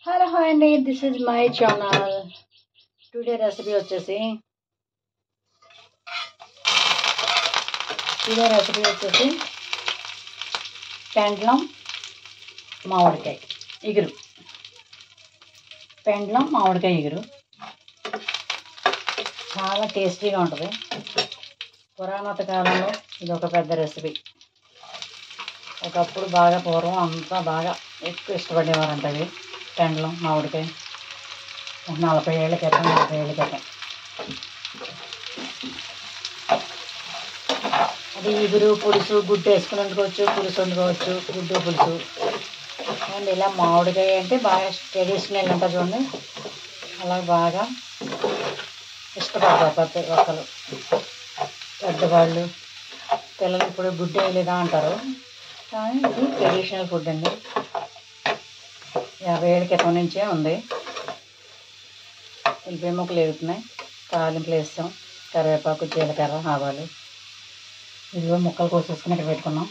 Hello hi అండి, this is my channel. Today recipe వచ్చేసి పెండ్లం మామిడికాయ ఇగురు. పెండ్లం మామిడికాయ ఇగురు చాలా టేస్టీగా ఉంటుంది. పురాణత కాలంలో ఇది ఒక పెద్ద రెసిపీ. ఒకప్పుడు బాగా పూర్వం అంతా బాగా ఎక్కువ ఇష్టపడేవారంట ఇది పెండ్లం మామిడికాయ. 40 ఏళ్ళ క్రితం అది ఇగురు పులుసు, గుడ్డు వేసుకుని వండుకోవచ్చు, పులుసు వండుకోవచ్చు, గుడ్డు పులుసు. అండ్ ఇలా మామిడికాయ అంటే బాగా ట్రెడిషనల్ ఉంటుంది చూడండి, అలా బాగా ఇష్టపడతారు ప్రతి ఒక్కరు. పెద్దవాళ్ళు పిల్లలు ఇప్పుడు గుడ్డు వేయలేదా అంటారు, కానీ ఇది ట్రెడిషనల్ ఫుడ్ అండి. 50 ఏళ్ళ క్రితం నుంచే ఉంది. ఉల్లిపాయ ముక్కలు వేగుతున్నాయి, తాలింపులు వేస్తాం, కరివేపాకు, జీలకర్ర, ఆవాలు. ఇదిగో ముక్కలు కోసేసుకుని ఇక్కడ పెట్టుకున్నాం.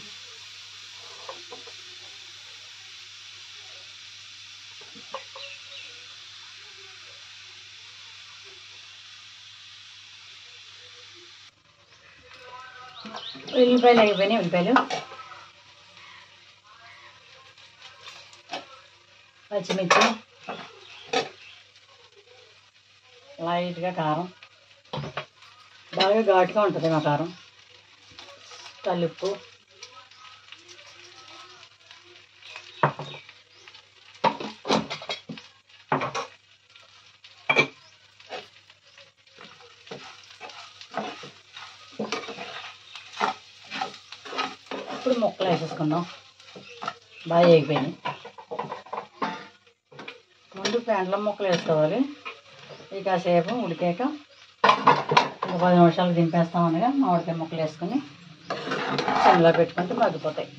ఉల్లిపాయలు అయిపోయినాయి. ఉల్లిపాయలు, పచ్చిమిర్చి, లైట్గా కారం, బాగా ఘాటుగా ఉంటుంది మా కారం, కలుపు, ఇప్పుడు ముక్కలు వేసేసుకుందాం. బాగా వేగిపోయినాయి. ముందు పెండ్లం ముక్కలు వేసుకోవాలి. ఇక కాసేపు ఉడికాక ఒక 10 నిమిషాలు దింపేస్తాం. అనగా మామిడికాయ ముక్కలు వేసుకొని సిమ్లో పెట్టుకుంటే మగ్గిపోతాయి.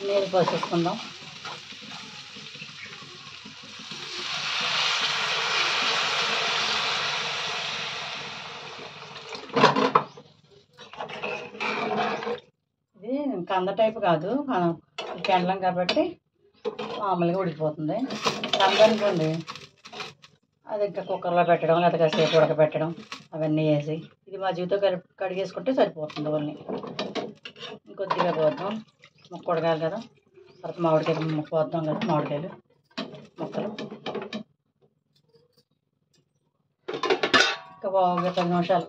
నీళ్ళు పోసేసుకుందాం. ఇది కంద టైపు కాదు, పెండ్లం కాబట్టి మామూలుగా ఉడికిపోతుంది. కంద అనుకోండి, అది ఇంకా కుక్కర్లో పెట్టడం, లేదా కాసేపు ఉడకబెట్టడం, అవన్నీ వేసి ఇది మజ్జిగతో కడిగేసుకుంటే సరిపోతుంది. అవన్నీ ఇంకొద్దిగా పోద్దాం, ముక్క ఉడకాలి కదా. తర్వాత మామిడికాయలు ముక్క పోద్దాం కదా, మామిడికాయలు ముక్కలు ఇంకా బాగా 10 నిమిషాలు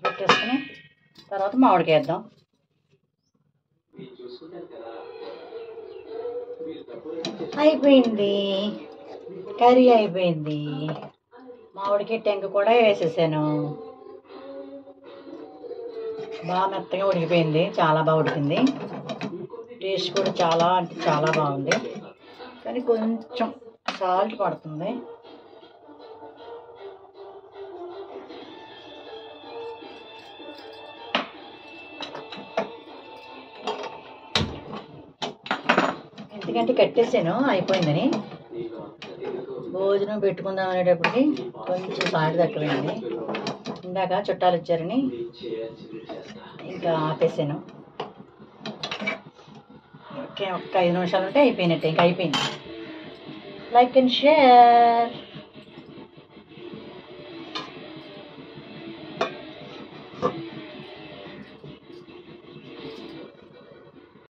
పెట్టేసుకుని తర్వాత మామిడికాయ వేద్దాం. అయిపోయింది, కర్రీ అయిపోయింది. మామిడికాయ టెంక కూడా వేసేసాను. బాగా మెత్తగా ఉడికిపోయింది, చాలా బాగా ఉడికింది. టేస్ట్ కూడా చాలా అంటే చాలా బాగుంది, కానీ కొంచెం సాల్ట్ పడుతుంది. ఎందుకంటే కట్టేసాను అయిపోయిందని. భోజనం పెట్టుకుందాం అనేటప్పటికి కొంచెం సాల్ట్ తక్కువైంది. ఇందాక చుట్టాలు వచ్చారని ఇంకా ఆపేసాను. ఓకే, ఒక 5 నిమిషాలు ఉంటే అయిపోయినట్టే. ఇంకా అయిపోయింది. Like and share.